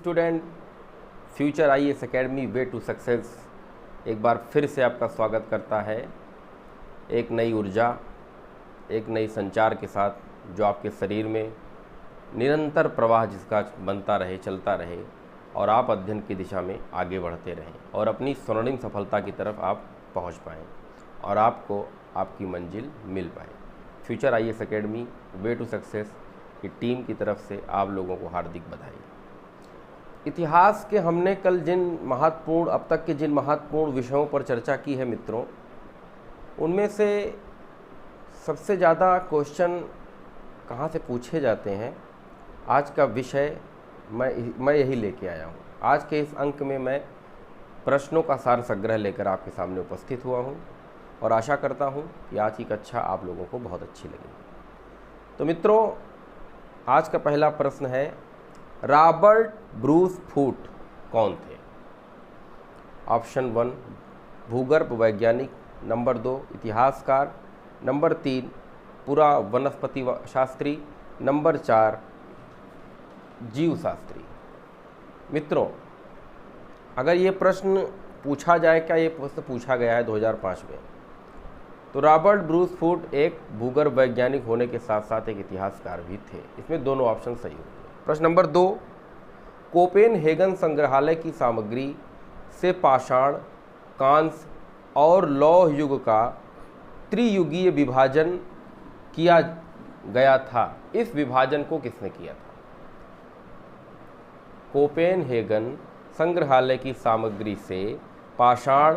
Student, future IAS academy way to success एक बार फिर से आपका स्वागत करता है। एक नई ऊर्जा, एक नई संचार के साथ जो आपके शरीर में निरंतर प्रवाह जिसका बनता रहे, चलता रहे और आप अध्ययन की दिशा में आगे बढ़ते रहें और अपनी स्वर्णिम सफलता की तरफ आप पहुंच पाएँ और आपको आपकी मंजिल मिल पाए। Future IAS academy way to success की टीम की तरफ से आप लोगों को हार्दिक बधाई। इतिहास के हमने कल अब तक के जिन महत्वपूर्ण विषयों पर चर्चा की है मित्रों, उनमें से सबसे ज़्यादा क्वेश्चन कहाँ से पूछे जाते हैं, आज का विषय मैं यही लेके आया हूँ। आज के इस अंक में मैं प्रश्नों का सार संग्रह लेकर आपके सामने उपस्थित हुआ हूँ और आशा करता हूँ कि आज की कक्षा आप लोगों को बहुत अच्छी लगेगी। तो मित्रों, आज का पहला प्रश्न है, रॉबर्ट ब्रूस फूट कौन थे? ऑप्शन 1 भूगर्भ वैज्ञानिक, नंबर 2 इतिहासकार, नंबर 3 पूरा वनस्पति शास्त्री, नंबर 4 जीवशास्त्री। मित्रों, अगर ये प्रश्न पूछा जाए, क्या ये प्रश्न पूछा गया है 2005 में, तो रॉबर्ट ब्रूस फूट एक भूगर्भ वैज्ञानिक होने के साथ साथ एक इतिहासकार भी थे। इसमें दोनों ऑप्शन सही होंगे। प्रश्न नंबर 2, कोपेनहेगन संग्रहालय की सामग्री से पाषाण, कांस्य और लौह युग का त्रियुगीय विभाजन किया गया था। इस विभाजन को किसने किया था? कोपेनहेगन संग्रहालय की सामग्री से पाषाण,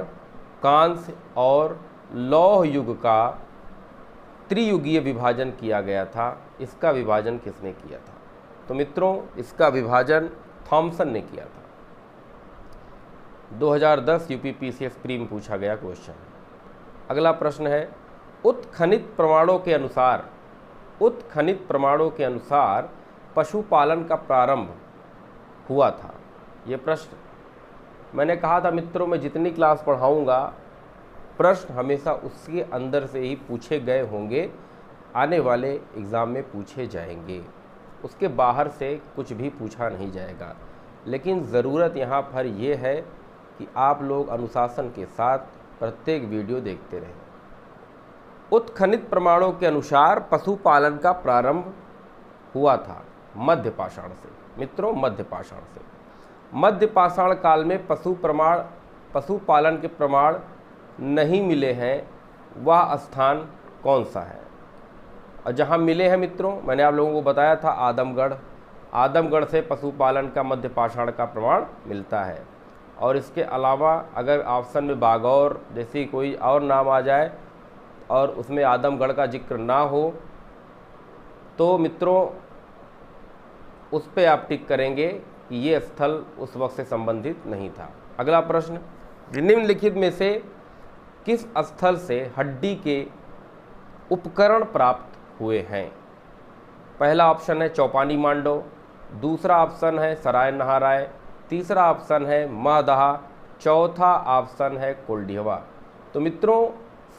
कांस्य और लौह युग का त्रियुगीय विभाजन किया गया था। इसका विभाजन किसने किया था? तो मित्रों, इसका विभाजन थॉमसन ने किया था। 2010 यूपीपीसीएस प्री में पूछा गया क्वेश्चन। अगला प्रश्न है, उत्खनित प्रमाणों के अनुसार पशुपालन का प्रारंभ हुआ था। ये प्रश्न मैंने कहा था मित्रों, मैं जितनी क्लास पढ़ाऊंगा प्रश्न हमेशा उसके अंदर से ही पूछे गए होंगे, आने वाले एग्ज़ाम में पूछे जाएंगे, उसके बाहर से कुछ भी पूछा नहीं जाएगा। लेकिन ज़रूरत यहाँ पर यह है कि आप लोग अनुशासन के साथ प्रत्येक वीडियो देखते रहें। उत्खनित प्रमाणों के अनुसार पशुपालन का प्रारंभ हुआ था मध्य पाषाण से। मित्रों, मध्य पाषाण से। मध्य पाषाण काल में पशुपालन के प्रमाण नहीं मिले हैं, वह स्थान कौन सा है? और जहाँ मिले हैं मित्रों, मैंने आप लोगों को बताया था आदमगढ़ से पशुपालन का मध्य पाषाण का प्रमाण मिलता है। और इसके अलावा अगर ऑप्शन में बागौर जैसी कोई और नाम आ जाए और उसमें आदमगढ़ का जिक्र ना हो, तो मित्रों उस पर आप टिक करेंगे कि ये स्थल उस वक्त से संबंधित नहीं था। अगला प्रश्न, निम्नलिखित में से किस स्थल से हड्डी के उपकरण प्राप्त हुए हैं? पहला ऑप्शन है चौपानी मांडो, दूसरा ऑप्शन है सराय नहाराय, तीसरा ऑप्शन है महदहा, चौथा ऑप्शन है कोल्डिहवा। तो मित्रों,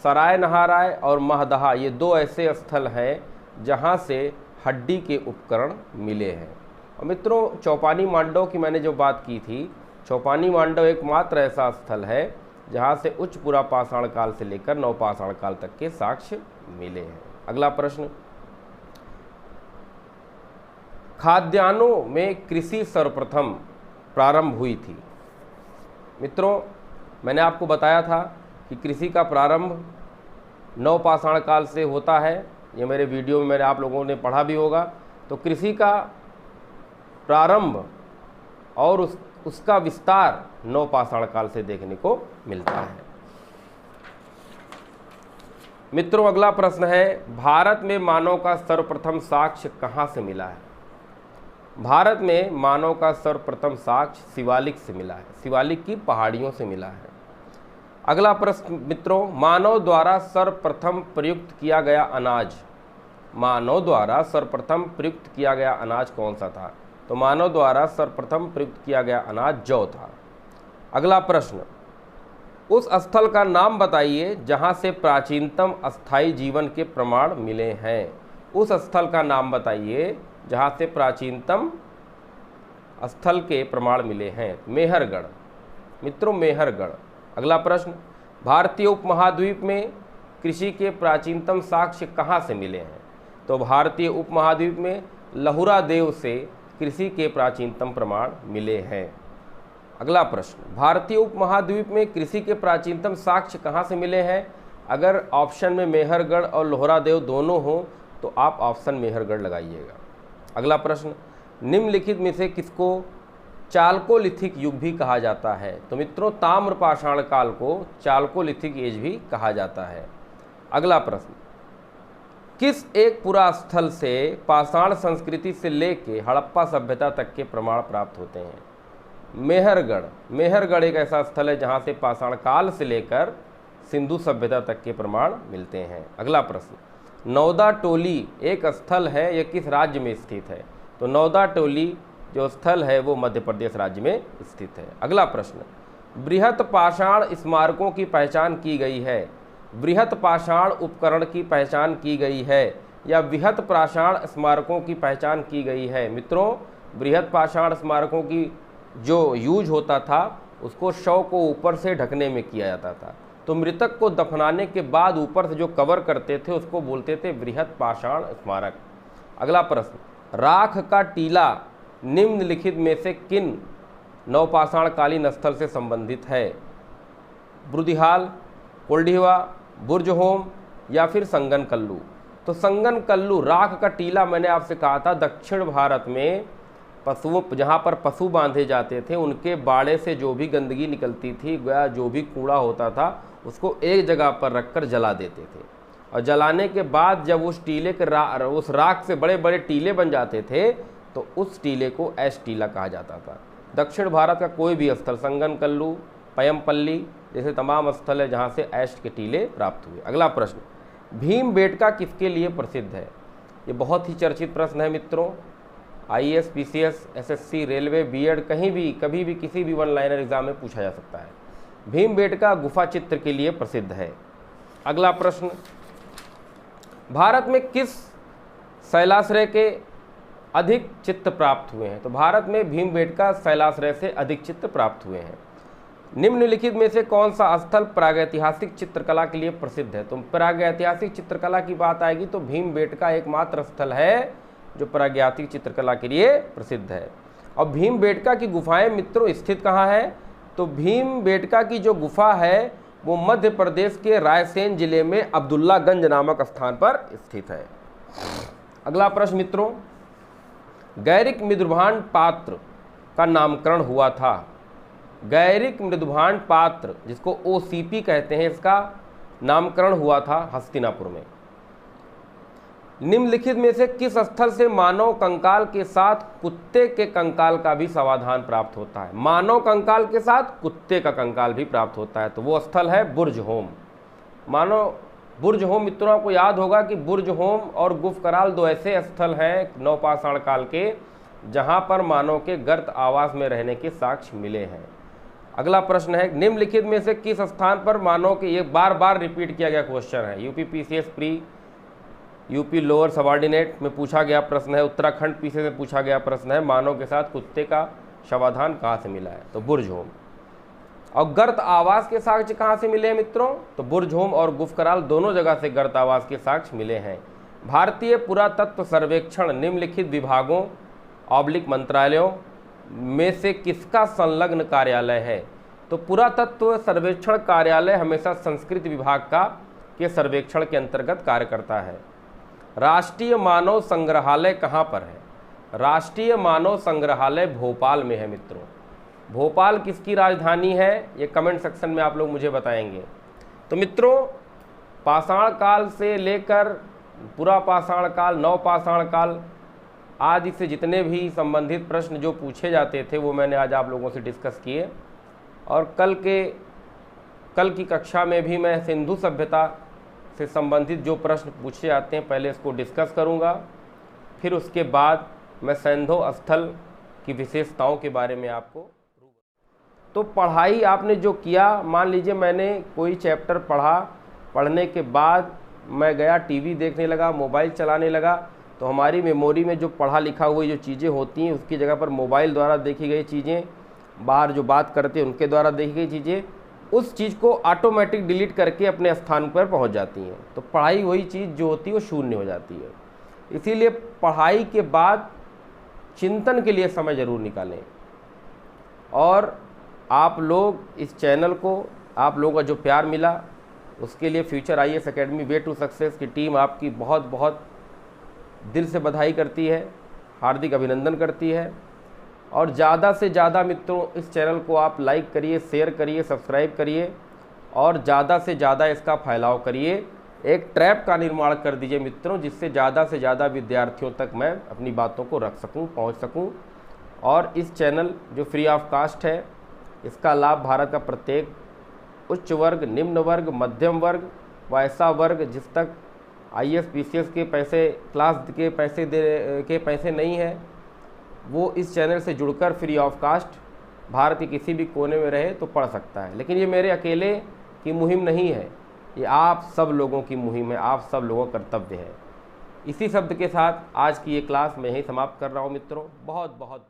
सराय नहाराय और महदहा ये दो ऐसे स्थल हैं जहां से हड्डी के उपकरण मिले हैं। और मित्रों, चौपानी मांडो की मैंने जो बात की थी, चौपानी मांडो एकमात्र ऐसा स्थल है जहां से उच्च पुरा पाषाण काल से लेकर नवपाषाण काल तक के साक्ष्य मिले हैं। अगला प्रश्न, खाद्यान्नों में कृषि सर्वप्रथम प्रारंभ हुई थी। मित्रों, मैंने आपको बताया था कि कृषि का प्रारंभ नवपाषाण काल से होता है। ये मेरे वीडियो में आप लोगों ने पढ़ा भी होगा। तो कृषि का प्रारंभ और उसका विस्तार नवपाषाण काल से देखने को मिलता है। मित्रों, अगला प्रश्न है, भारत में मानव का सर्वप्रथम साक्ष्य कहाँ से मिला है? भारत में मानव का सर्वप्रथम साक्ष्य शिवालिक से मिला है, शिवालिक की पहाड़ियों से मिला है। अगला प्रश्न मित्रों, मानव द्वारा सर्वप्रथम प्रयुक्त किया गया अनाज कौन सा था? तो मानव द्वारा सर्वप्रथम प्रयुक्त किया गया अनाज जौ था। अगला प्रश्न, उस स्थल का नाम बताइए जहां से प्राचीनतम अस्थायी जीवन के प्रमाण मिले हैं। उस स्थल का नाम बताइए जहां से प्राचीनतम स्थल के प्रमाण मिले हैं? मेहरगढ़ मित्रों, मेहरगढ़। अगला प्रश्न, भारतीय उपमहाद्वीप में कृषि के प्राचीनतम साक्ष्य कहाँ से मिले हैं? तो भारतीय उपमहाद्वीप में लहुरा देव से कृषि के प्राचीनतम प्रमाण मिले हैं। अगला प्रश्न, भारतीय उपमहाद्वीप में कृषि के प्राचीनतम साक्ष्य कहाँ से मिले हैं? अगर ऑप्शन में मेहरगढ़ और लोहरा देव दोनों हो तो आप ऑप्शन मेहरगढ़ लगाइएगा। अगला प्रश्न, निम्नलिखित में से किसको चालकोलिथिक युग भी कहा जाता है? तो मित्रों, ताम्रपाषाण काल को चालकोलिथिक एज भी कहा जाता है। अगला प्रश्न, किस एक पुरा स्थल से पाषाण संस्कृति से लेके हड़प्पा सभ्यता तक के प्रमाण प्राप्त होते हैं? मेहरगढ़। मेहरगढ़ एक ऐसा स्थल है जहाँ से पाषाण काल से लेकर सिंधु सभ्यता तक के प्रमाण मिलते हैं। अगला प्रश्न, नौदा टोली एक स्थल है, यह किस राज्य में स्थित है? तो नौदा टोली जो स्थल है वो मध्य प्रदेश राज्य में स्थित है। अगला प्रश्न, बृहत पाषाण स्मारकों की पहचान की गई है? बृहत पाषाण उपकरण की पहचान की गई है या बृहत पाषाण स्मारकों की पहचान की गई है? मित्रों, बृहत पाषाण स्मारकों की जो यूज होता था उसको शव को ऊपर से ढकने में किया जाता था, तो मृतक को दफनाने के बाद ऊपर से जो कवर करते थे उसको बोलते थे बृहत पाषाण स्मारक। अगला प्रश्न, राख का टीला निम्नलिखित में से किन नवपाषाण कालीन स्थल से संबंधित है? ब्रुदिहाल, कोल्डिवा, बुर्जहोम या फिर संगनकल्लू? तो संगनकल्लू राख का टीला मैंने आपसे कहा था दक्षिण भारत में पशुओं, जहाँ पर पशु बांधे जाते थे उनके बाड़े से जो भी गंदगी निकलती थी या जो भी कूड़ा होता था उसको एक जगह पर रखकर जला देते थे, और जलाने के बाद जब उस टीले के उस राख से बड़े बड़े टीले बन जाते थे तो उस टीले को ऐश टीला कहा जाता था। दक्षिण भारत का कोई भी स्थल, संगनकल्लू, पयमपल्ली जैसे तमाम स्थल है जहाँ से ऐश के टीले प्राप्त हुए। अगला प्रश्न, भीमबेटका किसके लिए प्रसिद्ध है? ये बहुत ही चर्चित प्रश्न है मित्रों। IAS, PCS, SSC, railway, B Ed कहीं भी कभी भी किसी भी वन लाइनर एग्जाम में पूछा जा सकता है। भीमबेटका गुफा चित्र के लिए प्रसिद्ध है। अगला प्रश्न, भारत में किस शैलाश्रय के अधिक चित्र प्राप्त हुए हैं? तो भारत में भीमबेटका शैलाश्रय से अधिक चित्र प्राप्त हुए हैं। निम्नलिखित में से कौन सा स्थल प्रागैतिहासिक चित्रकला के लिए प्रसिद्ध है? तो प्रागैतिहासिक चित्रकला की बात आएगी तो भीमबेटका एकमात्र स्थल है जो प्रागैतिहासिक चित्रकला के लिए प्रसिद्ध है। और भीमबेटका की गुफाएं मित्रों स्थित कहाँ है? तो भीमबेटका की जो गुफा है वो मध्य प्रदेश के रायसेन जिले में अब्दुल्लागंज नामक स्थान पर स्थित है। अगला प्रश्न मित्रों, गैरिक मृदुभांड पात्र का नामकरण हुआ था? गैरिक मृदुभांड पात्र जिसको OCP कहते हैं, इसका नामकरण हुआ था हस्तिनापुर में। निम्नलिखित में से किस स्थल से मानव कंकाल के साथ कुत्ते के कंकाल का भी समाधान प्राप्त होता है? मानव कंकाल के साथ कुत्ते का कंकाल भी प्राप्त होता है, तो वो स्थल है बुर्जहोम। मानव बुर्जहोम मित्रों, आपको याद होगा कि बुर्जहोम और गुफकराल दो ऐसे स्थल हैं नवपाषाण काल के जहां पर मानव के गर्त आवास में रहने के साक्ष्य मिले हैं। अगला प्रश्न है, निम्नलिखित में से किस स्थान पर मानव के, ये बार बार रिपीट किया गया क्वेश्चन है, UP PCS pre, UP lower subordinate में पूछा गया प्रश्न है, उत्तराखंड PCS में पूछा गया प्रश्न है, मानव के साथ कुत्ते का शवाधान कहाँ से मिला है? तो बुर्जहोम। और गर्त आवास के साक्ष्य कहाँ से मिले हैं मित्रों? तो बुर्जहोम और गुफकराल दोनों जगह से गर्त आवास के साक्ष्य मिले हैं। भारतीय पुरातत्व सर्वेक्षण निम्नलिखित विभागों / मंत्रालयों में से किसका संलग्न कार्यालय है? तो पुरातत्व सर्वेक्षण कार्यालय हमेशा संस्कृति विभाग के सर्वेक्षण के अंतर्गत कार्य करता है। राष्ट्रीय मानव संग्रहालय कहाँ पर है? राष्ट्रीय मानव संग्रहालय भोपाल में है मित्रों। भोपाल किसकी राजधानी है? ये कमेंट सेक्शन में आप लोग मुझे बताएंगे। तो मित्रों, पाषाण काल से लेकर पुरा पाषाण काल, नवपाषाण काल आदि से जितने भी संबंधित प्रश्न जो पूछे जाते थे वो मैंने आज आप लोगों से डिस्कस किए, और कल की कक्षा में भी मैं सिंधु सभ्यता से संबंधित जो प्रश्न पूछे जाते हैं पहले इसको डिस्कस करूंगा, फिर उसके बाद मैं सैंधव स्थल की विशेषताओं के बारे में आपको। तो पढ़ाई आपने जो किया, मान लीजिए मैंने कोई चैप्टर पढ़ा, पढ़ने के बाद मैं गया टीवी देखने लगा, मोबाइल चलाने लगा, तो हमारी मेमोरी में जो पढ़ा लिखा हुई जो चीज़ें होती हैं उसकी जगह पर मोबाइल द्वारा देखी गई चीज़ें, बाहर जो बात करते हैं उनके द्वारा देखी गई चीज़ें उस चीज़ को ऑटोमेटिक डिलीट करके अपने स्थान पर पहुंच जाती हैं। तो पढ़ाई हुई चीज़ जो होती है वो शून्य हो जाती है। इसीलिए पढ़ाई के बाद चिंतन के लिए समय ज़रूर निकालें। और आप लोग इस चैनल को, आप लोगों का जो प्यार मिला उसके लिए future IAS academy way to success की टीम आपकी बहुत बहुत दिल से बधाई करती है, हार्दिक अभिनंदन करती है। और ज़्यादा से ज़्यादा मित्रों इस चैनल को आप लाइक करिए, शेयर करिए, सब्सक्राइब करिए और ज़्यादा से ज़्यादा इसका फैलाव करिए। एक ट्रैप का निर्माण कर दीजिए मित्रों, जिससे ज़्यादा से ज़्यादा विद्यार्थियों तक मैं अपनी बातों को रख सकूं, पहुंच सकूं। और इस चैनल जो फ्री ऑफ कास्ट है, इसका लाभ भारत का प्रत्येक उच्च वर्ग, निम्न वर्ग, मध्यम वर्ग व ऐसा वर्ग जिस तक IAS PCS के पैसे, क्लास के पैसे नहीं है, वो इस चैनल से जुड़कर फ्री ऑफ कास्ट भारत के किसी भी कोने में रहे तो पढ़ सकता है। लेकिन ये मेरे अकेले की मुहिम नहीं है, ये आप सब लोगों की मुहिम है, आप सब लोगों का कर्तव्य है। इसी शब्द के साथ आज की ये क्लास मैं यहीं समाप्त कर रहा हूँ मित्रों। बहुत बहुत